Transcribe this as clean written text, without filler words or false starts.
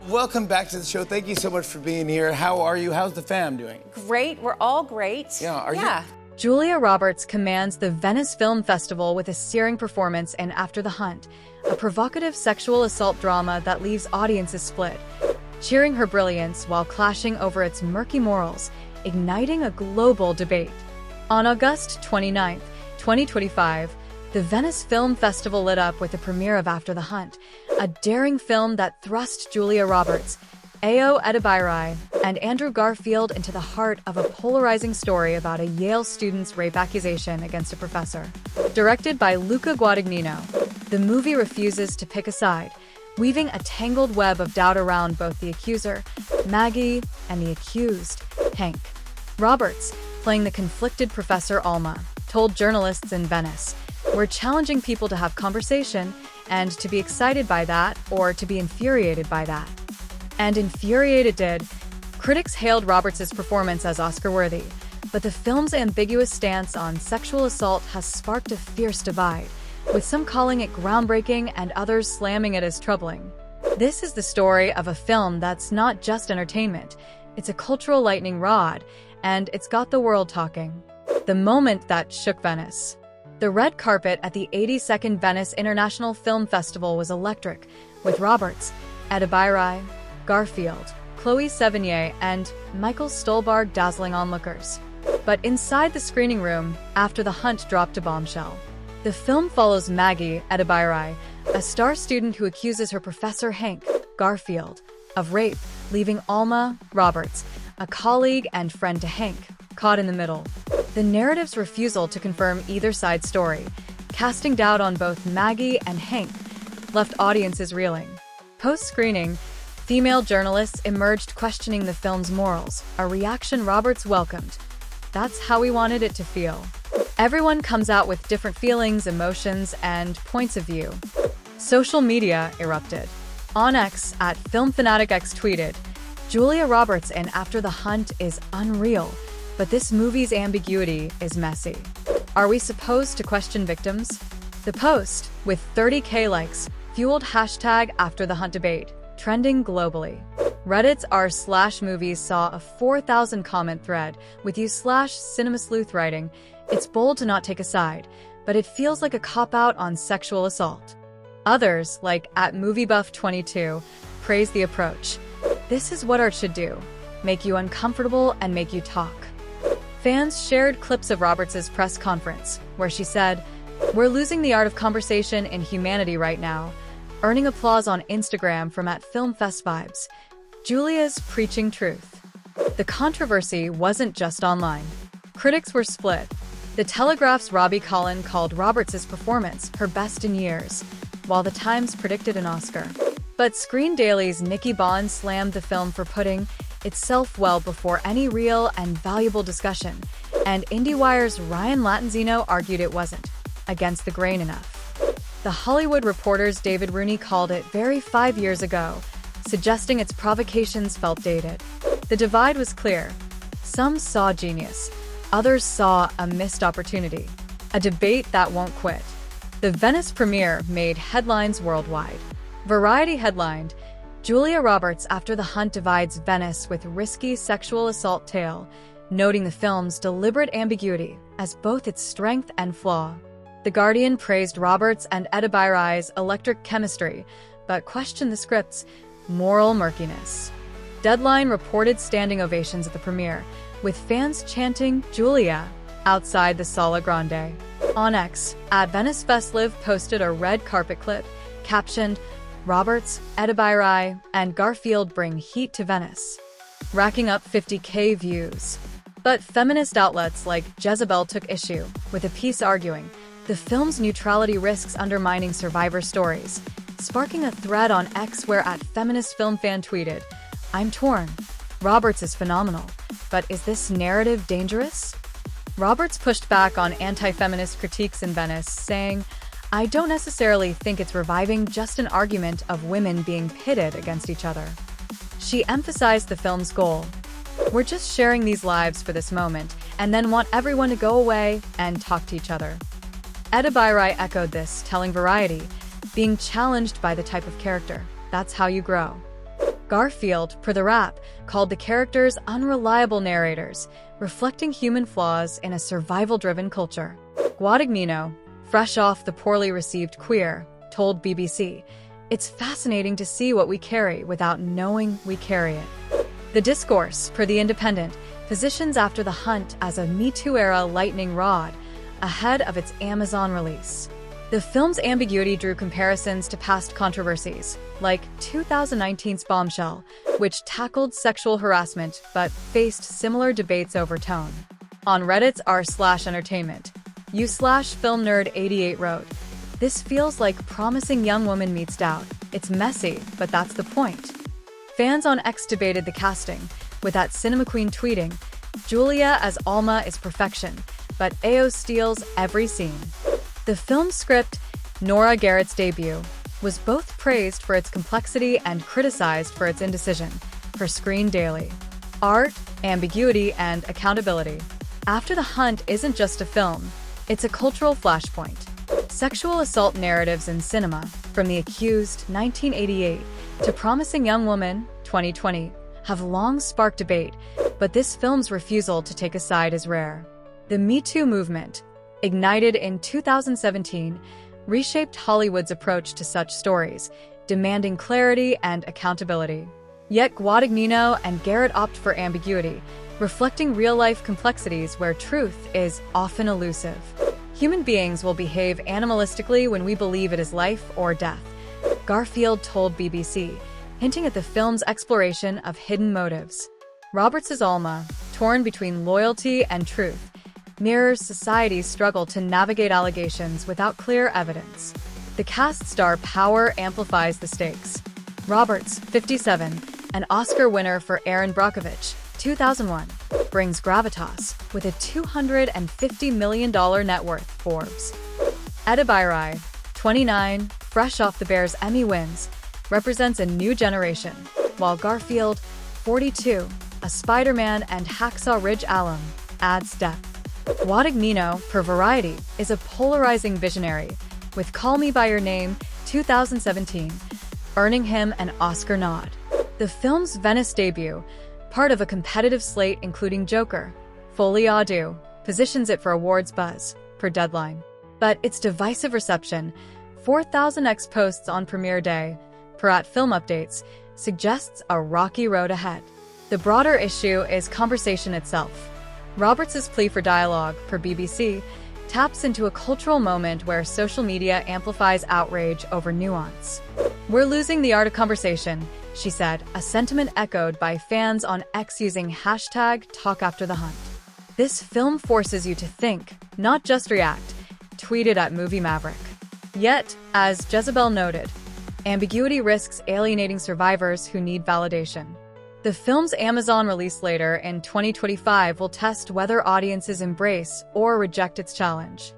Welcome back to the show. Thank you so much for being here. How are you? How's the fam doing? Great. We're all great. Yeah, are you? Julia Roberts commands the Venice Film Festival with a searing performance in After the Hunt, a provocative sexual assault drama that leaves audiences split, cheering her brilliance while clashing over its murky morals, igniting a global debate. On August 29, 2025, the Venice Film Festival lit up with the premiere of After the Hunt, a daring film that thrust Julia Roberts, Ayo Edebiri, and Andrew Garfield into the heart of a polarizing story about a Yale student's rape accusation against a professor. Directed by Luca Guadagnino, the movie refuses to pick a side, weaving a tangled web of doubt around both the accuser, Maggie, and the accused, Hank. Roberts, playing the conflicted Professor Alma, told journalists in Venice, "We're challenging people to have conversation and to be excited by that or to be infuriated by that." And infuriated did. Critics hailed Roberts' performance as Oscar-worthy, but the film's ambiguous stance on sexual assault has sparked a fierce divide, with some calling it groundbreaking and others slamming it as troubling. This is the story of a film that's not just entertainment, it's a cultural lightning rod, and it's got the world talking. The moment that shook Venice. The red carpet at the 82nd Venice International Film Festival was electric, with Roberts, Edebiri, Garfield, Chloe Sevigny, and Michael Stolberg dazzling onlookers. But inside the screening room, After the Hunt dropped a bombshell. The film follows Maggie Edebiri, a star student who accuses her professor Hank, Garfield, of rape, leaving Alma, Roberts, a colleague and friend to Hank, caught in the middle. The narrative's refusal to confirm either side's story, casting doubt on both Maggie and Hank, left audiences reeling. Post-screening, female journalists emerged questioning the film's morals, a reaction Roberts welcomed. That's how we wanted it to feel. Everyone comes out with different feelings, emotions, and points of view. Social media erupted. On X, at FilmFanaticX tweeted, "Julia Roberts in After the Hunt is unreal, but this movie's ambiguity is messy. Are we supposed to question victims?" The post, with 30K likes, fueled #AfterTheHunt debate, trending globally. Reddit's r/movies saw a 4,000 comment thread with u/CinemaSleuth writing, "It's bold to not take a side, but it feels like a cop-out on sexual assault." Others, like @MovieBuff22, praised the approach. "This is what art should do, make you uncomfortable and make you talk." Fans shared clips of Roberts' press conference, where she said, "We're losing the art of conversation in humanity right now," earning applause on Instagram from @FilmFestVibes. Julia's preaching truth. The controversy wasn't just online. Critics were split. The Telegraph's Robbie Collin called Roberts' performance her best in years, while The Times predicted an Oscar. But Screen Daily's Nikki Bond slammed the film for putting itself well before any real and valuable discussion, and IndieWire's Ryan Lattanzino argued it wasn't against the grain enough. The Hollywood Reporter's David Rooney called it very 5 years ago, suggesting its provocations felt dated. The divide was clear. Some saw genius, others saw a missed opportunity. A debate that won't quit. The Venice premiere made headlines worldwide. Variety headlined, "Julia Roberts After the Hunt divides Venice with risky sexual assault tale," noting the film's deliberate ambiguity as both its strength and flaw. The Guardian praised Roberts and Edebiri's electric chemistry, but questioned the script's moral murkiness. Deadline reported standing ovations at the premiere, with fans chanting "Julia" outside the Sala Grande. On X, @VeniceFestLive posted a red carpet clip, captioned, "Roberts, Edebiri, and Garfield bring heat to Venice," racking up 50K views. But feminist outlets like Jezebel took issue, with a piece arguing, the film's neutrality risks undermining survivor stories, sparking a thread on X where @FeministFilmFan tweeted, "I'm torn. Roberts is phenomenal, but is this narrative dangerous?" Roberts pushed back on anti-feminist critiques in Venice, saying, "I don't necessarily think it's reviving just an argument of women being pitted against each other." She emphasized the film's goal. "We're just sharing these lives for this moment, and then want everyone to go away and talk to each other." Edebiri echoed this, telling Variety, "Being challenged by the type of character, that's how you grow." Garfield, per the Rap, called the characters unreliable narrators, reflecting human flaws in a survival-driven culture. Guadagnino, fresh off the poorly received Queer, told BBC, "It's fascinating to see what we carry without knowing we carry it." The Discourse, per The Independent, positions After the Hunt as a Me Too-era lightning rod, ahead of its Amazon release. The film's ambiguity drew comparisons to past controversies, like 2019's Bombshell, which tackled sexual harassment but faced similar debates over tone. On Reddit's r/entertainment, u/filmnerd88 wrote, "This feels like Promising Young Woman meets Doubt. It's messy, but that's the point." Fans on X debated the casting, with that cinema queen tweeting, "Julia as Alma is perfection, but Ao steals every scene." The film's script, Nora Garrett's debut, was both praised for its complexity and criticized for its indecision, per Screen Daily. Art, ambiguity, and accountability. After the Hunt isn't just a film, it's a cultural flashpoint. Sexual assault narratives in cinema, from The Accused, 1988, to Promising Young Woman, 2020, have long sparked debate, but this film's refusal to take a side is rare. The Me Too movement, ignited in 2017, reshaped Hollywood's approach to such stories, demanding clarity and accountability. Yet Guadagnino and Garrett opt for ambiguity, reflecting real-life complexities where truth is often elusive. Human beings will behave animalistically when we believe it is life or death, Garfield told BBC, hinting at the film's exploration of hidden motives. Roberts' Alma, torn between loyalty and truth, mirrors society's struggle to navigate allegations without clear evidence. The cast star power amplifies the stakes. Roberts, 57, an Oscar winner for Erin Brockovich, 2001, brings gravitas with a $250 million net worth, Forbes. Edibirai, 29, fresh off the Bears' Emmy wins, represents a new generation, while Garfield, 42, a Spider-Man and Hacksaw Ridge alum, adds depth. Guadagnino, per Variety, is a polarizing visionary, with Call Me By Your Name, 2017, earning him an Oscar nod. The film's Venice debut, part of a competitive slate including Joker, Folie à Deux, positions it for awards buzz, per Deadline. But its divisive reception, 4,000x posts on premiere day, per At Film Updates, suggests a rocky road ahead. The broader issue is conversation itself. Roberts' plea for dialogue, per BBC, taps into a cultural moment where social media amplifies outrage over nuance. "We're losing the art of conversation," she said, a sentiment echoed by fans on X using #TalkAfterTheHunt. "This film forces you to think, not just react," tweeted at Movie Maverick. Yet, as Jezebel noted, ambiguity risks alienating survivors who need validation. The film's Amazon release later in 2025 will test whether audiences embrace or reject its challenge.